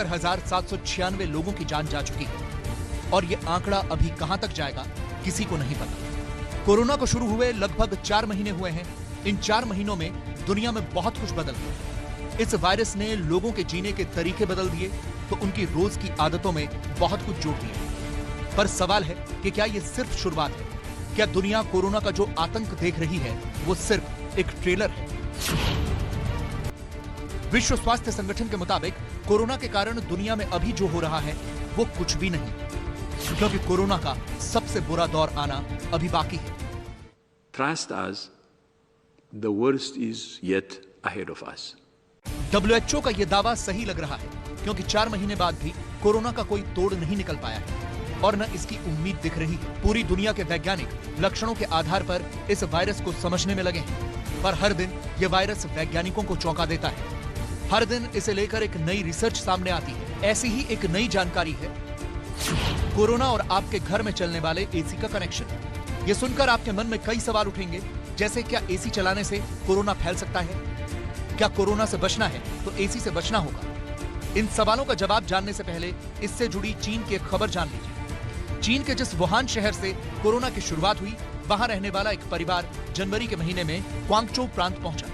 72,796 लोगों की जान जा चुकी है और ये आंकड़ा अभी कहां तक जाएगा किसी को नहीं पता। कोरोना को शुरू हुए लगभग 4 महीने हुए हैं। इन 4 महीनों में दुनिया में बहुत कुछ बदल गया। इस वायरस ने लोगों के जीने के तरीके बदल दिए तो उनकी रोज की आदतों में बहुत कुछ जोड़ दिया। पर सवाल है कि क्या यह सिर्फ शुरुआत है? क्या दुनिया कोरोना का जो आतंक देख रही है वो सिर्फ एक ट्रेलर है? विश्व स्वास्थ्य संगठन के मुताबिक कोरोना के कारण दुनिया में अभी जो हो रहा है वो कुछ भी नहीं, क्योंकि कोरोना का सबसे बुरा दौर आना अभी बाकी है। Trust us, the worst is yet ahead of us. WHO का यह दावा सही लग रहा है, क्योंकि 4 महीने बाद भी कोरोना का कोई तोड़ नहीं निकल पाया है और न इसकी उम्मीद दिख रही है। पूरी दुनिया के वैज्ञानिक लक्षणों के आधार पर इस वायरस को समझने में लगे हैं, पर हर दिन यह वायरस वैज्ञानिकों को चौंका देता है। हर दिन इसे लेकर एक नई रिसर्च सामने आती है। ऐसी ही एक नई जानकारी है कोरोना और आपके घर में चलने वाले एसी का कनेक्शन। ये सुनकर आपके मन में कई सवाल उठेंगे, जैसे क्या एसी चलाने से कोरोना फैल सकता है? क्या कोरोना से बचना है तो एसी से बचना होगा? इन सवालों का जवाब जानने से पहले इससे जुड़ी चीन की एक खबर जान लीजिए। चीन के जिस वुहान शहर से कोरोना की शुरुआत हुई, वहां रहने वाला एक परिवार जनवरी के महीने में क्वांगचो प्रांत पहुंचा।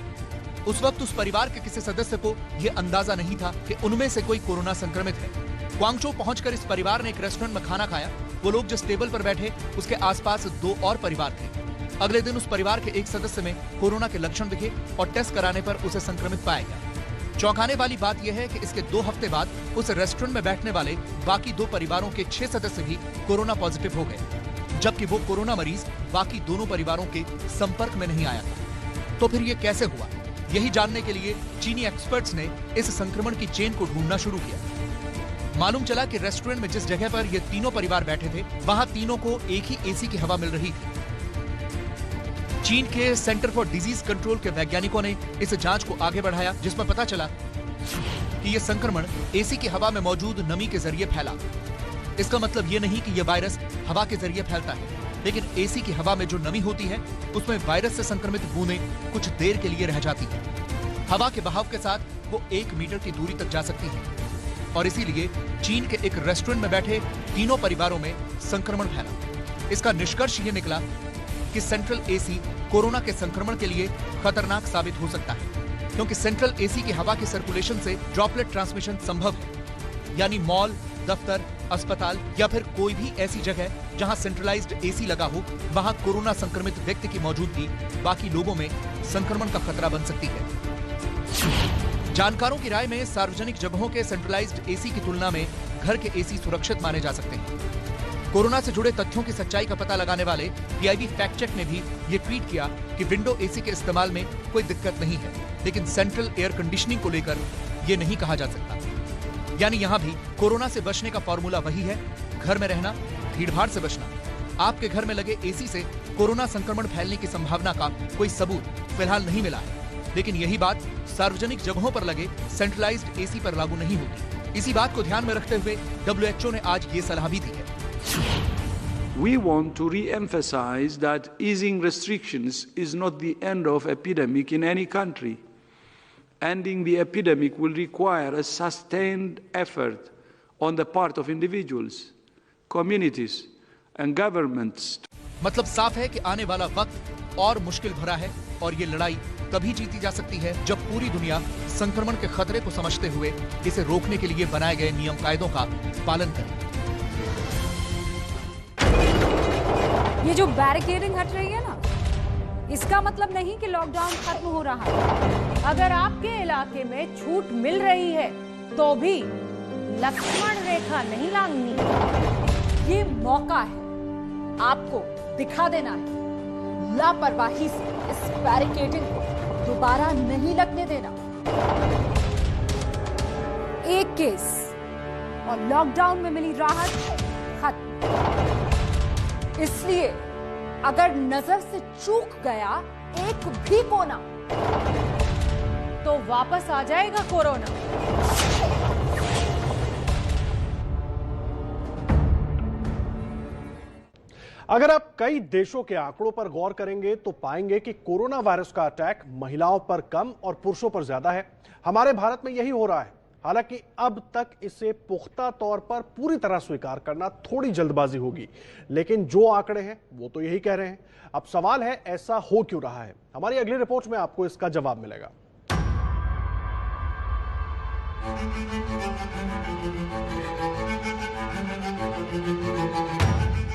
उस वक्त उस परिवार के किसी सदस्य को यह अंदाजा नहीं था कि उनमें से कोई कोरोना संक्रमित है। क्वांगचो पहुंचकर इस परिवार ने एक रेस्टोरेंट में खाना खाया। वो लोग जिस टेबल पर बैठे उसके आसपास 2 और परिवार थे। अगले दिन उस परिवार के एक सदस्य में कोरोना के लक्षण दिखे और टेस्ट कराने पर उसे संक्रमित पाया गया। चौंकाने वाली बात यह है कि इसके 2 हफ्ते बाद उस रेस्टोरेंट में बैठने वाले बाकी 2 परिवारों के 6 सदस्य भी कोरोना पॉजिटिव हो गए, जबकि वो कोरोना मरीज बाकी दोनों परिवारों के संपर्क में नहीं आया था। तो फिर ये कैसे हुआ? यही जानने के लिए चीनी एक्सपर्ट्स ने इस संक्रमण की चेन को ढूंढना शुरू किया। मालूम चला कि रेस्टोरेंट में जिस जगह पर ये तीनों परिवार बैठे थे, वहां तीनों को एक ही एसी की हवा मिल रही थी। चीन के सेंटर फॉर डिजीज कंट्रोल के वैज्ञानिकों ने इस जांच को आगे बढ़ाया, जिसमें पता चला कि यह संक्रमण एसी की हवा में मौजूद नमी के जरिए फैला। इसका मतलब यह नहीं कि यह वायरस हवा के जरिए फैलता है, लेकिन एसी की हवा में जो नमी होती है उसमें वायरस से संक्रमित बूंदें कुछ देर के लिए रह जाती हैं। हवा के बहाव के साथ वो 1 मीटर की दूरी तक जा सकती हैं और इसीलिए चीन के एक रेस्टोरेंट में बैठे तीनों परिवारों में संक्रमण फैला। इसका निष्कर्ष ये निकला कि सेंट्रल एसी कोरोना के संक्रमण के लिए खतरनाक साबित हो सकता है, क्योंकि सेंट्रल एसी की हवा के सर्कुलेशन से ड्रॉपलेट ट्रांसमिशन संभव है। यानी मॉल, दफ्तर, अस्पताल या फिर कोई भी ऐसी जगह जहां सेंट्रलाइज्ड एसी लगा हो, वहां कोरोना संक्रमित व्यक्ति की मौजूदगी बाकी लोगों में संक्रमण का खतरा बन सकती है। जानकारों की राय में सार्वजनिक जगहों के सेंट्रलाइज्ड एसी की तुलना में घर के एसी सुरक्षित माने जा सकते हैं। कोरोना से जुड़े तथ्यों की सच्चाई का पता लगाने वाले पीआईबी फैक्ट चेक ने भी ये ट्वीट किया कि विंडो एसी के इस्तेमाल में कोई दिक्कत नहीं है, लेकिन सेंट्रल एयर कंडीशनिंग को लेकर ये नहीं कहा जा सकता। यानी यहां भी कोरोना से बचने का फॉर्मूला वही है, घर में रहना, भीड़भाड़ से बचना। आपके घर में लगे एसी से कोरोना संक्रमण फैलने की संभावना का कोई सबूत फिलहाल नहीं मिला है, लेकिन यही बात सार्वजनिक जगहों पर लगे सेंट्रलाइज्ड एसी पर लागू नहीं होती। इसी बात को ध्यान में रखते हुए WHO ने आज ये सलाह भी दी है। We want to re-emphasize that easing restrictions is not the end of epidemic in any country. Ending the epidemic will require a sustained effort on the part of individuals, communities and governments. मतलब साफ है कि आने वाला वक्त और मुश्किल भरा है और ये लड़ाई तभी जीती जा सकती है जब पूरी दुनिया संक्रमण के खतरे को समझते हुए इसे रोकने के लिए बनाए गए नियम कायदों का पालन करे। ये जो बैरिकेडिंग हट रही है ना, इसका मतलब नहीं कि लॉकडाउन खत्म हो रहा है। अगर आपके इलाके में छूट मिल रही है तो भी लक्ष्मण रेखा नहीं लांघनी। ये मौका है, आपको दिखा देना है। लापरवाही से इस बैरिकेडिंग को दोबारा नहीं लगने देना। एक केस और लॉकडाउन में मिली राहत खत्म। इसलिए अगर नजर से चूक गया एक भी कोना तो वापस आ जाएगा कोरोना। अगर आप कई देशों के आंकड़ों पर गौर करेंगे तो पाएंगे कि कोरोना वायरस का अटैक महिलाओं पर कम और पुरुषों पर ज्यादा है। हमारे भारत में यही हो रहा है। हालांकि अब तक इसे पुख्ता तौर पर पूरी तरह स्वीकार करना थोड़ी जल्दबाजी होगी, लेकिन जो आंकड़े हैं वो तो यही कह रहे हैं। अब सवाल है ऐसा हो क्यों रहा है। हमारी अगली रिपोर्ट में आपको इसका जवाब मिलेगा।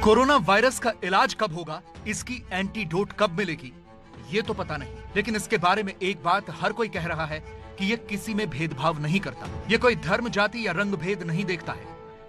कोरोना वायरस का इलाज कब होगा, इसकी एंटीडोट कब मिलेगी, ये तो पता नहीं, लेकिन इसके बारे में एक बात हर कोई कह रहा है कि ये किसी में भेदभाव नहीं करता। ये कोई धर्म, जाति या रंग भेद नहीं देखता है,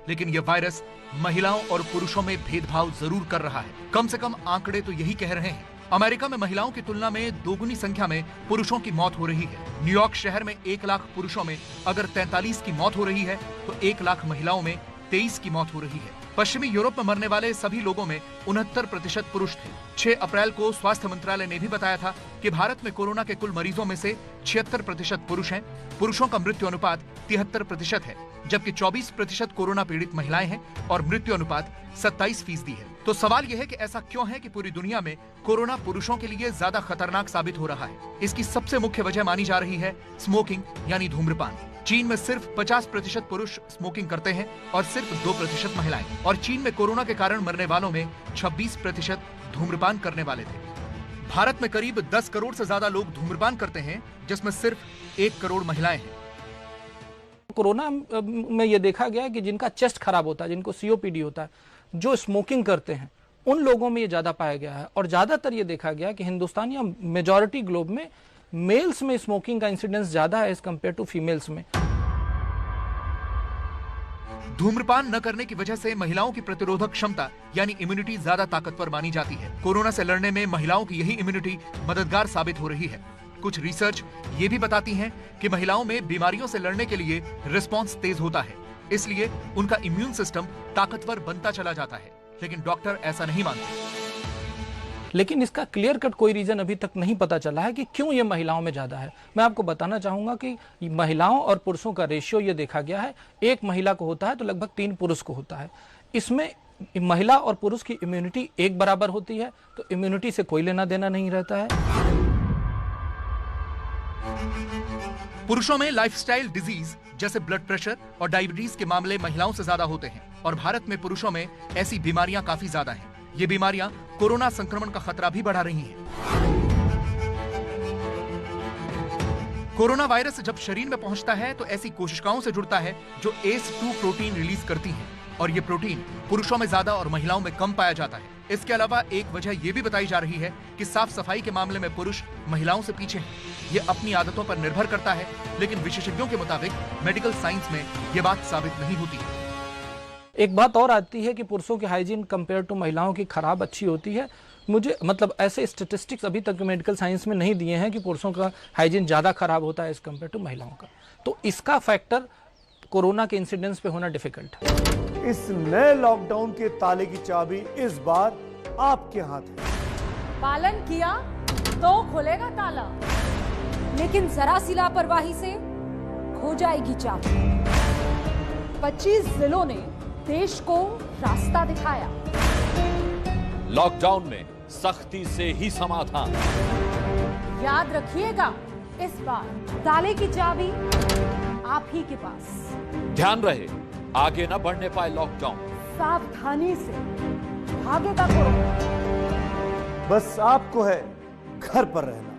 लेकिन ये वायरस महिलाओं और पुरुषों में भेदभाव जरूर कर रहा है। कम से कम आंकड़े तो यही कह रहे हैं। अमेरिका में महिलाओं की तुलना में दोगुनी संख्या में पुरुषों की मौत हो रही है। न्यूयॉर्क शहर में 1 लाख पुरुषों में अगर 43 की मौत हो रही है तो 1 लाख महिलाओं में 23 की मौत हो रही है। पश्चिमी यूरोप में मरने वाले सभी लोगों में 69% पुरुष थे। 6 अप्रैल को स्वास्थ्य मंत्रालय ने भी बताया था कि भारत में कोरोना के कुल मरीजों में से 76% पुरुष हैं। पुरुषों का मृत्यु अनुपात 73% है, जबकि 24% कोरोना पीड़ित महिलाएं हैं और मृत्यु अनुपात 27% है। तो सवाल यह है कि ऐसा क्यों है कि पूरी दुनिया में कोरोना पुरुषों के लिए ज्यादा खतरनाक साबित हो रहा है। इसकी सबसे मुख्य वजह मानी जा रही है स्मोकिंग यानी धूम्रपान। चीन में सिर्फ 50% पुरुष स्मोकिंग करते हैं और सिर्फ 2% महिलाएं। और चीन में कोरोना के कारण मरने वालों में 26% धूम्रपान करने वाले थे। भारत में करीब 10 करोड़ से ज्यादा लोग धूम्रपान करते हैं, जिसमें सिर्फ 1 करोड़ महिलाएं हैं। कोरोना में यह देखा गया है कि जिनका चेस्ट खराब होता है, जिनको सीओपीडी होता है, जो स्मोकिंग करते हैं, उन लोगों में ये ज्यादा पाया गया है। और ज्यादातर ये देखा गया कि हिंदुस्तान या मेजॉरिटी ग्लोब में मेल्स में स्मोकिंग का इंसिडेंस ज्यादा है एज कंपेयर टू फीमेल्स में। धूम्रपान न करने की वजह से महिलाओं की प्रतिरोधक क्षमता यानी इम्यूनिटी ज्यादा ताकतवर मानी जाती है। कोरोना से लड़ने में महिलाओं की यही इम्यूनिटी मददगार साबित हो रही है। कुछ रिसर्च ये भी बताती है कि महिलाओं में बीमारियों से लड़ने के लिए रिस्पॉन्स तेज होता है, इसलिए उनका इम्यून सिस्टम ताकतवर बनता चला जाता है। लेकिन डॉक्टर ऐसा नहीं मानते। लेकिन इसका क्लियर कट कोई रीजन अभी तक नहीं पता चला है कि क्यों ये महिलाओं में ज्यादा है। मैं आपको बताना चाहूंगा कि महिलाओं और पुरुषों का रेशियो ये देखा गया है, 1 महिला को होता है तो लगभग 3 पुरुष को होता है। इसमें महिला और पुरुष की इम्यूनिटी एक बराबर होती है, तो इम्यूनिटी से कोई लेना देना नहीं रहता है। पुरुषों में लाइफस्टाइल डिजीज जैसे ब्लड प्रेशर और डायबिटीज के मामले महिलाओं से ज्यादा होते हैं और भारत में पुरुषों में ऐसी बीमारियां काफी ज्यादा हैं। ये बीमारियां कोरोना संक्रमण का खतरा भी बढ़ा रही हैं। कोरोना वायरस जब शरीर में पहुंचता है तो ऐसी कोशिकाओं से जुड़ता है जो ACE2 प्रोटीन रिलीज करती हैं और ये प्रोटीन पुरुषों में ज्यादा और महिलाओं में कम पाया जाता है। इसके अलावा एक वजह यह भी बताई जा रही है कि साफ सफाई के मामले में पुरुष महिलाओं से पीछे हैं। ये अपनी आदतों पर निर्भर करता है, लेकिन विशेषज्ञों के मुताबिक मेडिकल साइंस में ये बात साबित नहीं होती है। एक बात और आती है कि पुरुषों की हाइजीन कंपेयर टू महिलाओं की खराब अच्छी होती है। मुझे मतलब ऐसे स्टेटिस्टिक्स अभी तक मेडिकल साइंस में नहीं दिए हैं कि पुरुषों का हाइजीन ज्यादा खराब होता है एज कंपेयर टू महिलाओं का। तो इसका फैक्टर कोरोना के इंसिडेंस पे होना डिफिकल्ट है। इस नए लॉकडाउन के ताले की चाबी इस बार आपके हाथ है। पालन किया तो खुलेगा ताला, लेकिन जरा सी लापरवाही से खो जाएगी चाबी। 25 जिलों ने देश को रास्ता दिखाया। लॉकडाउन में सख्ती से ही समाधान। याद रखिएगा, इस बार ताले की चाबी आप ही के पास। ध्यान रहे आगे न बढ़ने पाए लॉकडाउन। सावधानी से भागेगा कोरोना। बस आपको है घर पर रहना।